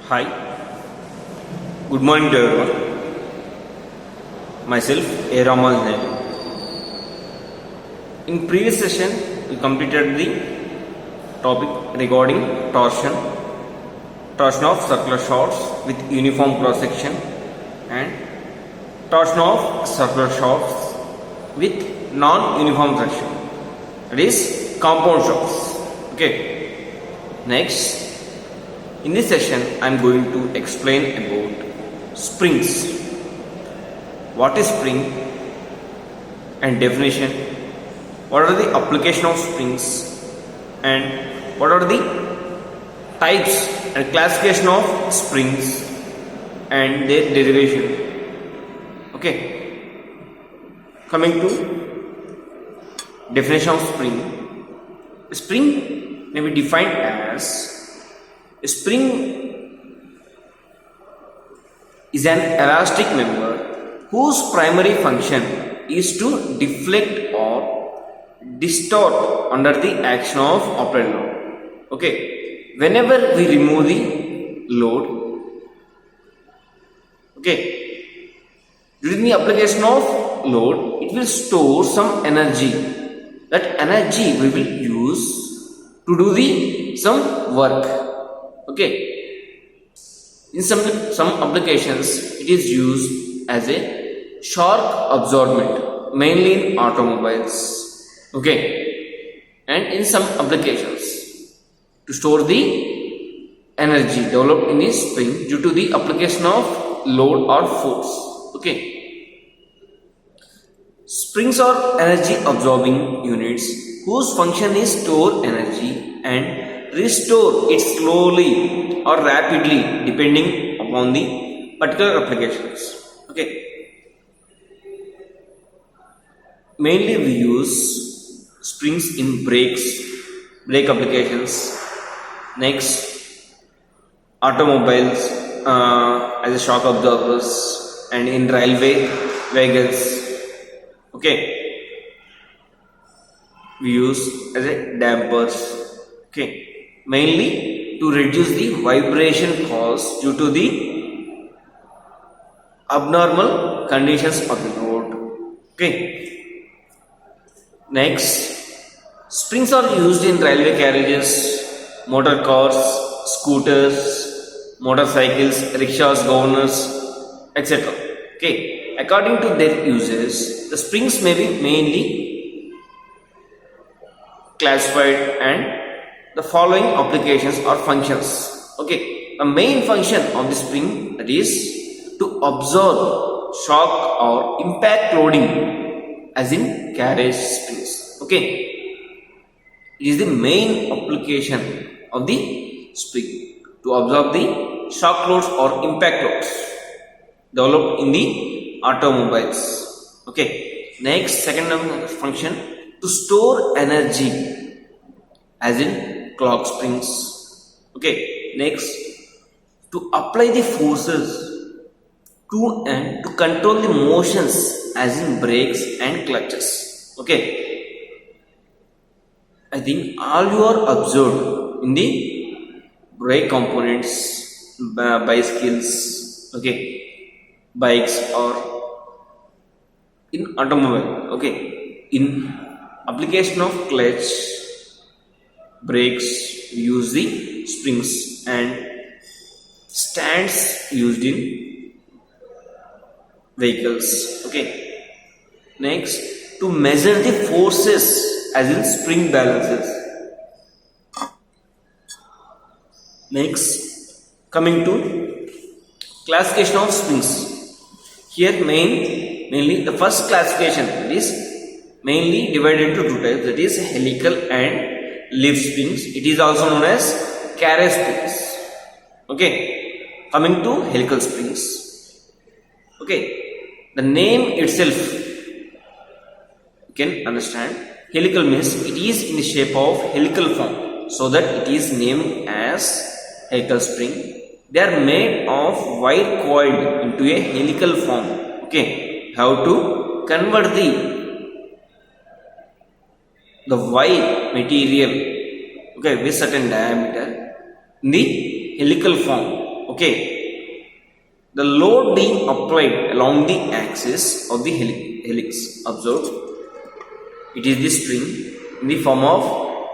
Hi, good morning to everyone. Myself, A. Raman. In previous session, we completed the topic regarding torsion of circular shafts with uniform cross section and torsion of circular shafts with non-uniform section. That is compound shafts. Okay. Next. In this session, I am going to explain about springs. What is spring and definition? What are the application of springs and what are the types and classification of springs and their derivation? Okay. Coming to definition of spring. A spring may be defined as a spring is an elastic member whose primary function is to deflect or distort under the action of applied load. Okay, whenever we remove the load, okay, during the application of load, it will store some energy. That energy we will use to do the some work. Okay, in some applications it is used as a shock absorbent, mainly in automobiles. Okay, and in some applications to store the energy developed in the spring due to the application of load or force. Okay, springs are energy absorbing units whose function is store energy and restore it slowly or rapidly depending upon the particular applications. Okay, mainly we use springs in brake applications. Next, automobiles as a shock absorbers and in railway vehicles. Okay, we use as a dampers. Okay, mainly to reduce the vibration caused due to the abnormal conditions of the road. Okay. Next, springs are used in railway carriages, motor cars, scooters, motorcycles, rickshaws, governors, etc. Okay. According to their uses, the springs may be mainly classified and the following applications or functions. Okay, the main function of the spring, that is to absorb shock or impact loading, as in carriage springs. Okay, it is the main application of the spring to absorb the shock loads or impact loads developed in the automobiles. Okay, next, second function, to store energy, as in clock springs. Okay, next, to apply the forces to control the motions, as in brakes and clutches. Okay, I think all you are observed in the brake components, bicycles, okay, bikes or in automobile. Okay, in application of clutch, brakes, we use the springs and stands used in vehicles. Okay, next, to measure the forces, as in spring balances. Next, coming to classification of springs. Here mainly the first classification is mainly divided into two types, that is helical and Leafspins. It is also known as carriage springs. Okay, coming to helical springs. Okay, the name itself you can understand. Helical means it is in the shape of helical form, so that it is named as helical spring. They are made of wire coiled into a helical form. Okay, how to convert the wire material, okay, with certain diameter in the helical form. okay, the load being applied along the axis of the helix. Observe, it is the spring in the form of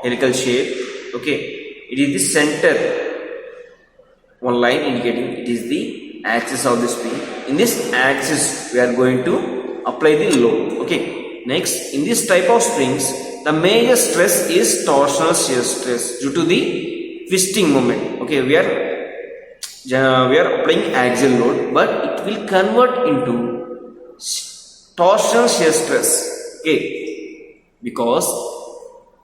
helical shape. Okay, it is the center, one line indicating it is the axis of the spring. In this axis we are going to apply the load. Okay, next, in this type of springs the major stress is torsional shear stress due to the twisting moment. Okay, we are applying axial load, but it will convert into torsional shear stress. Okay, because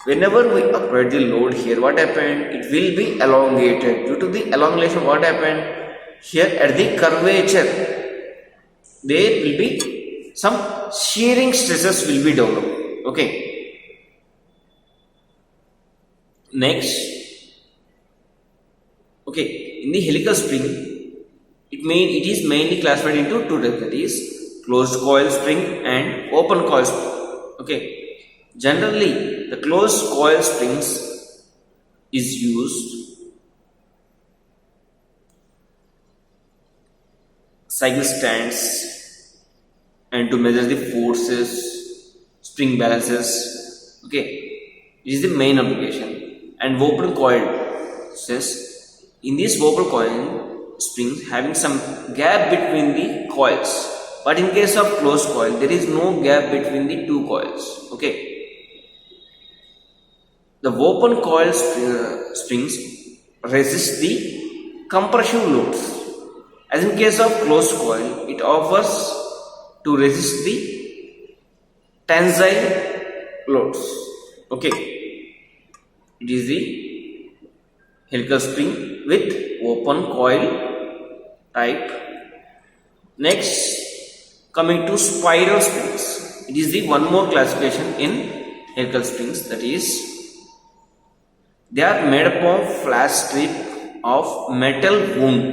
whenever we apply the load here, what happened? It will be elongated. Due to the elongation, what happened? Here at the curvature, there will be some shearing stresses will be developed. Okay. Next, okay, in the helical spring, it is mainly classified into two types, that is closed coil spring and open coil spring. Okay, generally the closed coil springs is used cycle stands and to measure the forces, spring balances. Okay, it is the main application. And open coil says, in this open coil springs having some gap between the coils, but in case of closed coil there is no gap between the two coils. Okay, the open coil springs resist the compressive loads, as in case of closed coil it offers to resist the tensile loads. Okay, it is the helical spring with open coil type. Next, coming to spiral springs, it is the one more classification in helical springs, that is they are made up of flat strip of metal wound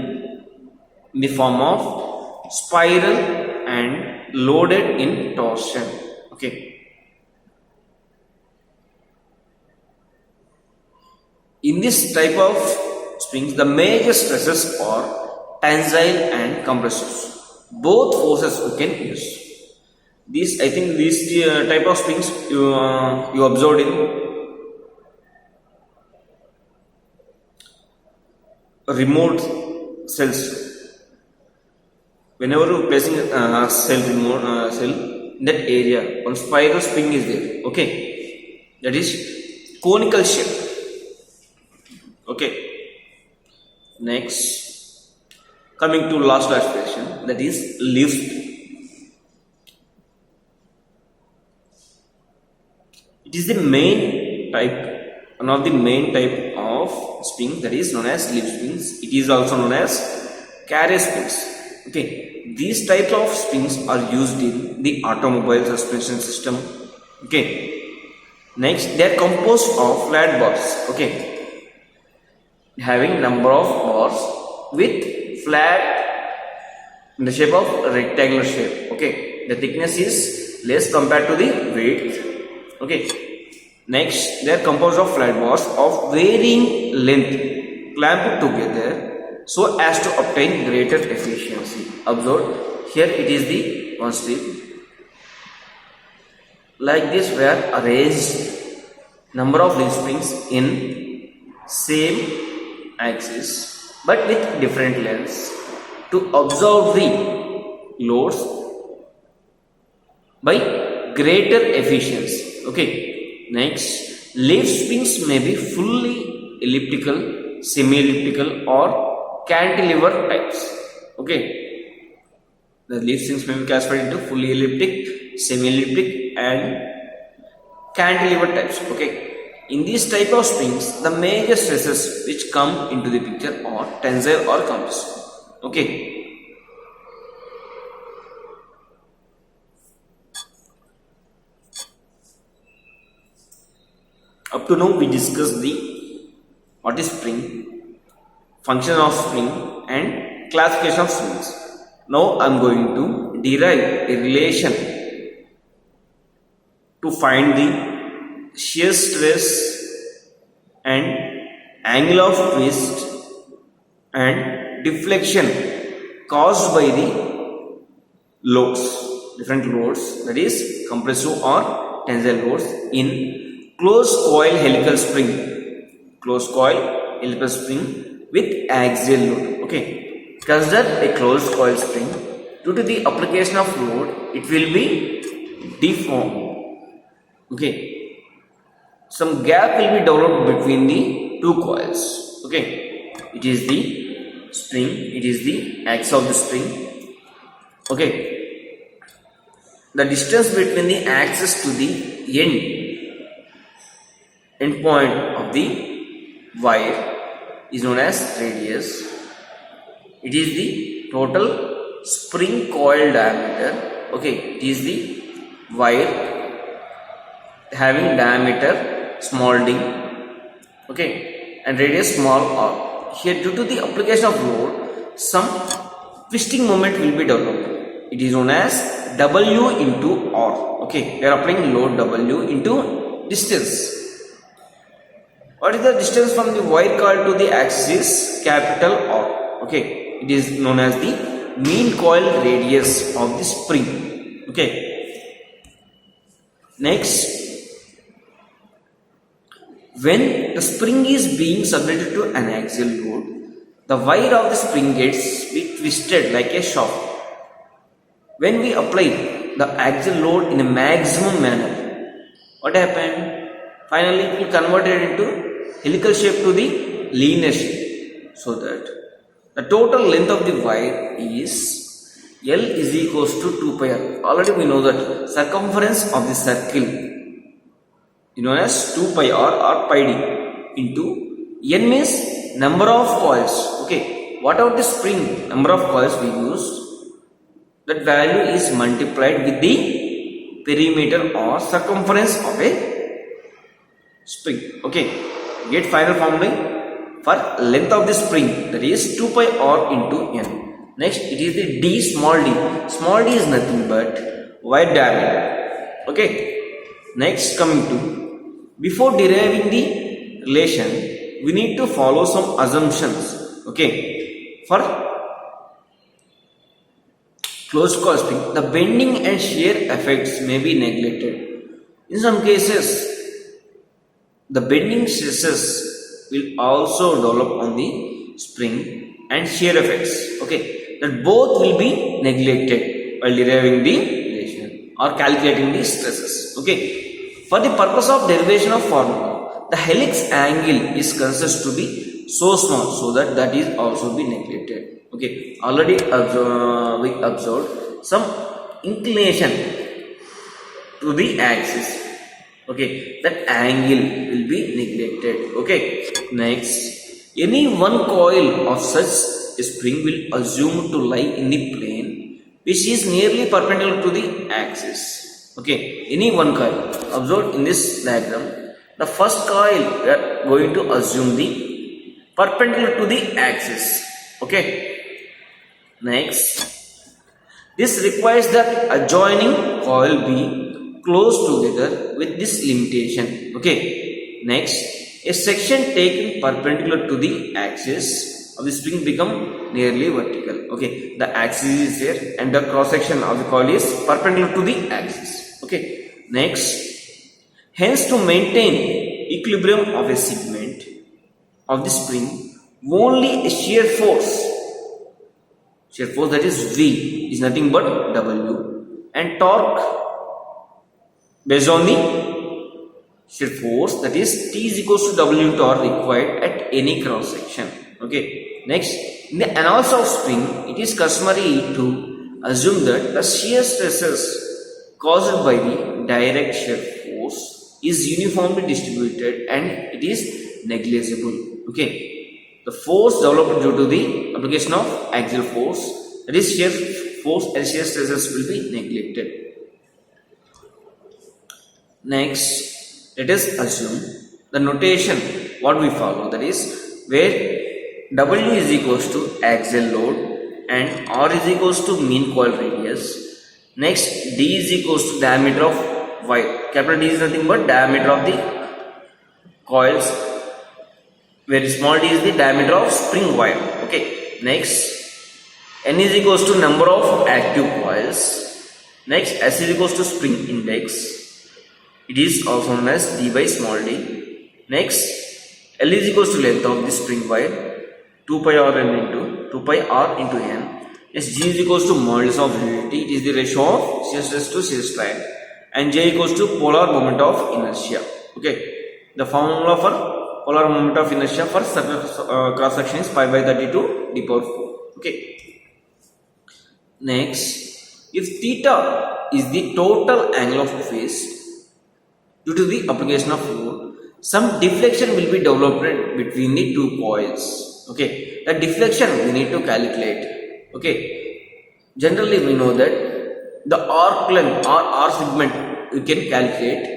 in the form of spiral and loaded in torsion. Okay, in this type of springs the major stresses are tensile and compressive. Both forces we can use. This, I think, this type of springs you observed in remote cells. Whenever you are placing a cell, cell in that area, one spiral spring is there. Okay, that is conical shape. Okay, next, coming to last classification, that is leaf spring. It is the main type, one of the main type of spring, that is known as leaf springs. It is also known as carrier springs. Okay, these types of springs are used in the automobile suspension system. Okay, next, they are composed of flat bars. Okay, having number of bars with flat in the shape of rectangular shape. Okay, the thickness is less compared to the width. Okay, next, they are composed of flat bars of varying length clamped together so as to obtain greater efficiency. Observe, here it is the one strip. Like this we are arranged number of leaf springs in same axis but with different lengths to absorb the loads by greater efficiency. Okay, next, leaf springs may be fully elliptical, semi-elliptical or cantilever types. Okay, the leaf springs may be classified into fully elliptic, semi-elliptic and cantilever types. Okay, in these type of springs the major stresses which come into the picture are tensile or compressive. Okay, up to now we discussed the what is spring, function of spring and classification of springs. Now I am going to derive a relation to find the shear stress and angle of twist and deflection caused by the loads, different loads, that is compressive or tensile loads in closed coil helical spring, closed coil helical spring with axial load. Okay, consider a closed coil spring. Due to the application of load, it will be deformed. Okay, some gap will be developed between the two coils. Okay, it is the spring, it is the axis of the spring. Okay, the distance between the axis to the end point of the wire is known as radius. It is the total spring coil diameter. Okay, it is the wire having diameter small d, okay, and radius small r. Here, due to the application of load, some twisting moment will be developed. It is known as W into R. Okay, we are applying load W into distance. What is the distance from the wire coil to the axis? Capital R. Okay, it is known as the mean coil radius of the spring. Okay, next, when the spring is being subjected to an axial load, the wire of the spring gets twisted like a shaft. When we apply the axial load in a maximum manner, what happened? Finally, it will convert it into helical shape to the linear shape, so that the total length of the wire is L is equals to 2 pi r. Already we know that circumference of the circle is known as 2 pi r or pi d into N means number of coils. Okay, whatever the spring number of coils we use, that value is multiplied with the perimeter or circumference of a spring. Okay, get final formula for length of the spring, that is 2 pi r into N. Next, it is the d small d. Small d is nothing but wire diameter. Okay, next, coming to, before deriving the relation, we need to follow some assumptions. Okay, for closed coil spring, the bending and shear effects may be neglected. In some cases, the bending stresses will also develop on the spring and shear effects. Okay, that both will be neglected while deriving the relation or calculating the stresses. Okay, for the purpose of derivation of formula, the helix angle is considered to be so small, so that is also be neglected. Okay, already we observed some inclination to the axis. Okay, that angle will be neglected. Okay, next, any one coil of such a spring will assume to lie in the plane which is nearly perpendicular to the axis. Okay, any one coil. Observe in this diagram, the first coil we are going to assume the perpendicular to the axis. Okay, next, this requires that adjoining coil be close together with this limitation. Okay, next, a section taken perpendicular to the axis of the spring become nearly vertical. Okay, the axis is there and the cross section of the coil is perpendicular to the axis. Okay, next, hence to maintain equilibrium of a segment of the spring, only a shear force that is V is nothing but W, and torque based on the shear force, that is T is equals to W into R required at any cross section. Okay, next, in the analysis of spring, it is customary to assume that the shear stresses caused by the direct shear force is uniformly distributed and it is negligible. Okay, the force developed due to the application of axial force, that is shear force and shear stresses, will be neglected. Next, let us assume the notation what we follow, that is where W is equals to axial load and R is equals to mean coil radius. Next, D is equals to diameter of wire. Capital D is nothing but diameter of the coils, where small d is the diameter of spring wire. Okay, Next, N is equals to number of active coils. Next, S is equals to spring index. It is also known as D by small d. Next, L is equals to length of the spring wire, 2 pi r n into 2 pi r into n. Yes, G is equals to modulus of rigidity. It is the ratio of shear stress to shear strain. And J equals to polar moment of inertia. Okay, the formula for polar moment of inertia for surface cross section is pi by 32 d power 4. Okay. Next, if theta is the total angle of phase due to the application of load, some deflection will be developed between the two coils. Okay, the deflection we need to calculate. Okay, generally we know that the arc length or R segment we can calculate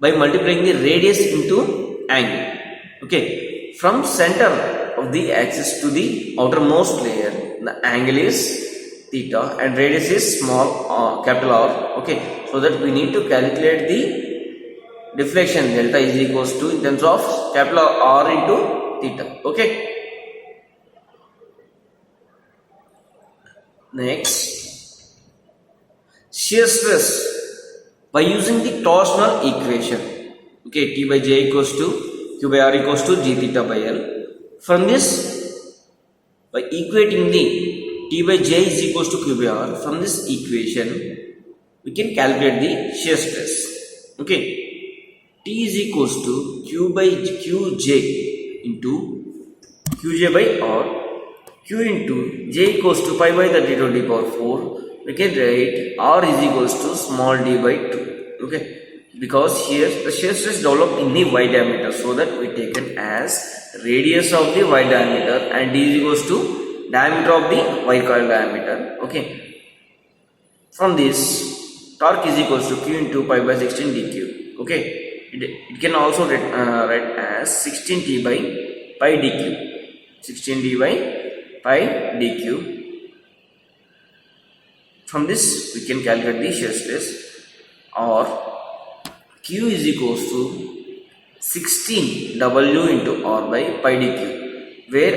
by multiplying the radius into angle. Okay, from center of the axis to the outermost layer, the angle is theta and radius is small capital R. Okay, so that we need to calculate the deflection delta is equals to in terms of capital R into theta. Okay. Next, shear stress by using the torsional equation. Okay, T by J equals to Q by R equals to G theta by L. From this, by equating the T by J is equals to Q by R, from this equation, we can calculate the shear stress. Okay, T is equals to Q by Qj into Qj by R. Q into J equals to pi by 32 d power 4. We can write R is equals to small d by 2. Okay, because here the shear stress developed in the Y diameter, so that we taken as radius of the Y diameter and d is equals to diameter of the Y coil diameter. Okay, from this torque is equals to Q into pi by 16 dq. Okay, it can also write as 16t by pi dq. 16d by pi dq. From this we can calculate the shear stress, or Q is equals to 16 W into R by pi dq, where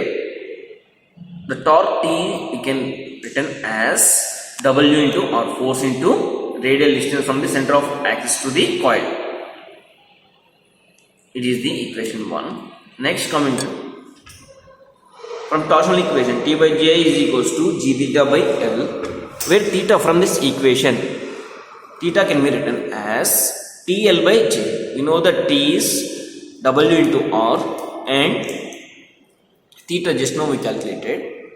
the torque T we can written as W into R, force into radial distance from the center of axis to the coil. It is the equation 1. Next, coming to from torsional equation, T by J is equals to G theta by L, where theta from this equation, theta can be written as TL by J. We know that T is W into R and theta just now we calculated,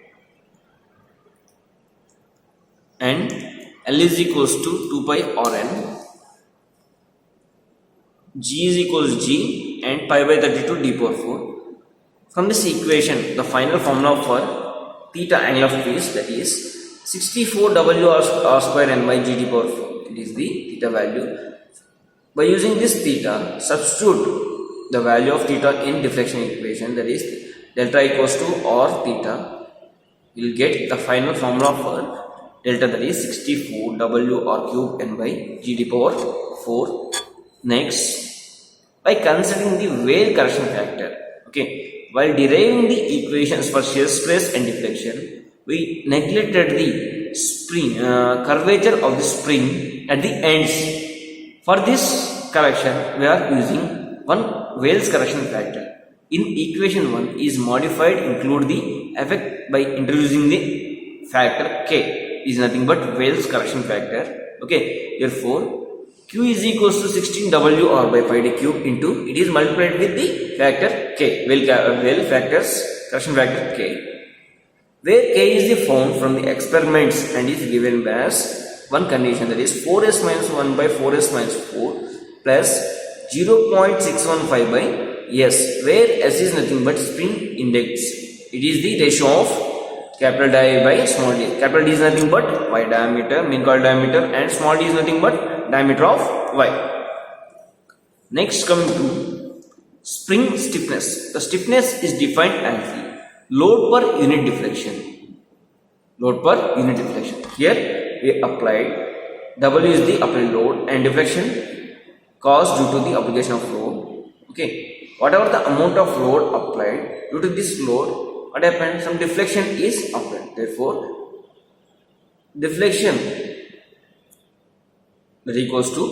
and L is equals to 2 pi Rn, G is equals G and pi by 32 d power 4. From this equation, the final formula for theta angle of phase, that is 64 W R square N by G d power 4. It is the theta value. By using this theta, substitute the value of theta in deflection equation, that is delta equals to R theta. You will get the final formula for delta, that is 64 W R cube N by G d power 4. Next, by considering the wear correction factor, okay, while deriving the equations for shear stress and deflection, we neglected the spring curvature of the spring at the ends. For this correction, we are using one Wales correction factor. In equation 1 is modified include the effect by introducing the factor K, is nothing but Wales correction factor. Okay, therefore Q is equals to 16 W R by pi d cube into, it is multiplied with the factor K, Wales factors correction factor K, where K is the found from the experiments and is given as one condition, that is 4s minus 1 by 4s minus 4 plus 0.615 by S, where S is nothing but spring index. It is the ratio of capital D by small d. Capital D is nothing but Y diameter, main coil diameter, and small d is nothing but diameter of Y. Next, coming to spring stiffness. The stiffness is defined as the load per unit deflection. Load per unit deflection. Here we applied W is the applied load and deflection caused due to the application of load. Okay, whatever the amount of load applied, due to this load what happened? Some deflection is applied. Therefore, deflection that equals to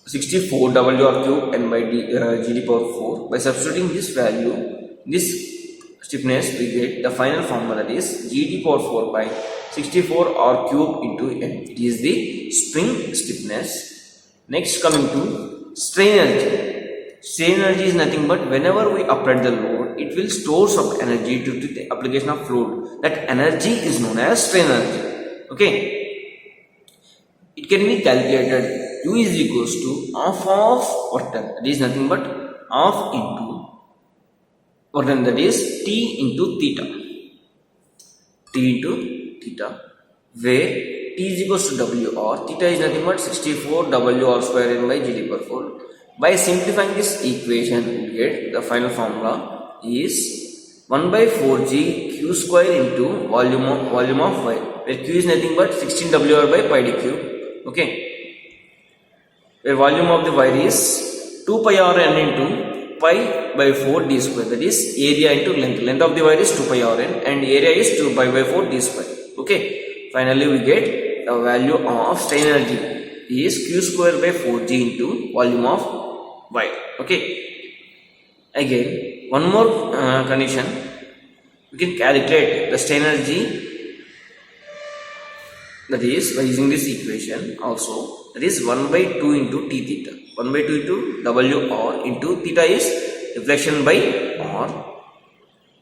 64 WR cube n by GD power 4. By substituting this value, this stiffness, we get the final formula, that is GD power 4 by 64 R cube into n. It is the spring stiffness. Next, coming to strain energy. Strain energy is nothing but whenever we apply the load, it will store some energy due to the application of load. That energy is known as strain energy. Okay. It can be calculated. U is equals to half of work done. That is nothing but half into work done, that is T into theta. T into theta, where T is equals to WR. Theta is nothing but 64 WR square n by GD power 4. By simplifying this equation, we get the final formula is 1 by 4G Q square into volume of wire, where Q is nothing but 16 WR by pi d cube. Okay, where volume of the wire is 2 pi r n into pi by 4 d square, that is area into length. Length of the wire is 2 pi r n and area is 2 pi by 4 d square. Okay, finally we get the value of strain energy is Q square by 4G into volume of wire. Okay, again one more condition, we can calculate the strain energy, that is by using this equation also, that is 1 by 2 into T theta. 1 by 2 into WR into theta is deflection by R.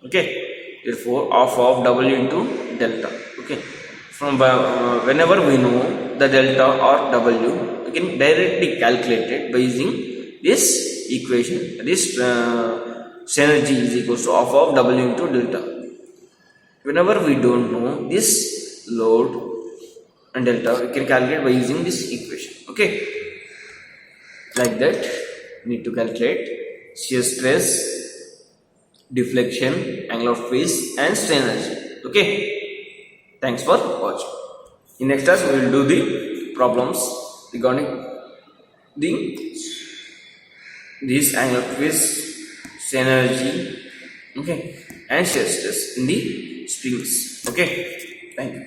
Okay, therefore half of W into delta. Okay, from whenever we know the delta or W, we can directly calculate it by using this equation, that is strain energy is equals to half of W into delta. Whenever we don't know this load and delta, we can calculate by using this equation. Okay, like that we need to calculate shear stress, deflection, angle of twist and strain energy. Okay, thanks for watching. In next class we will do the problems regarding this angle of twist, strain energy, okay, and shear stress in the springs. Okay, thank you.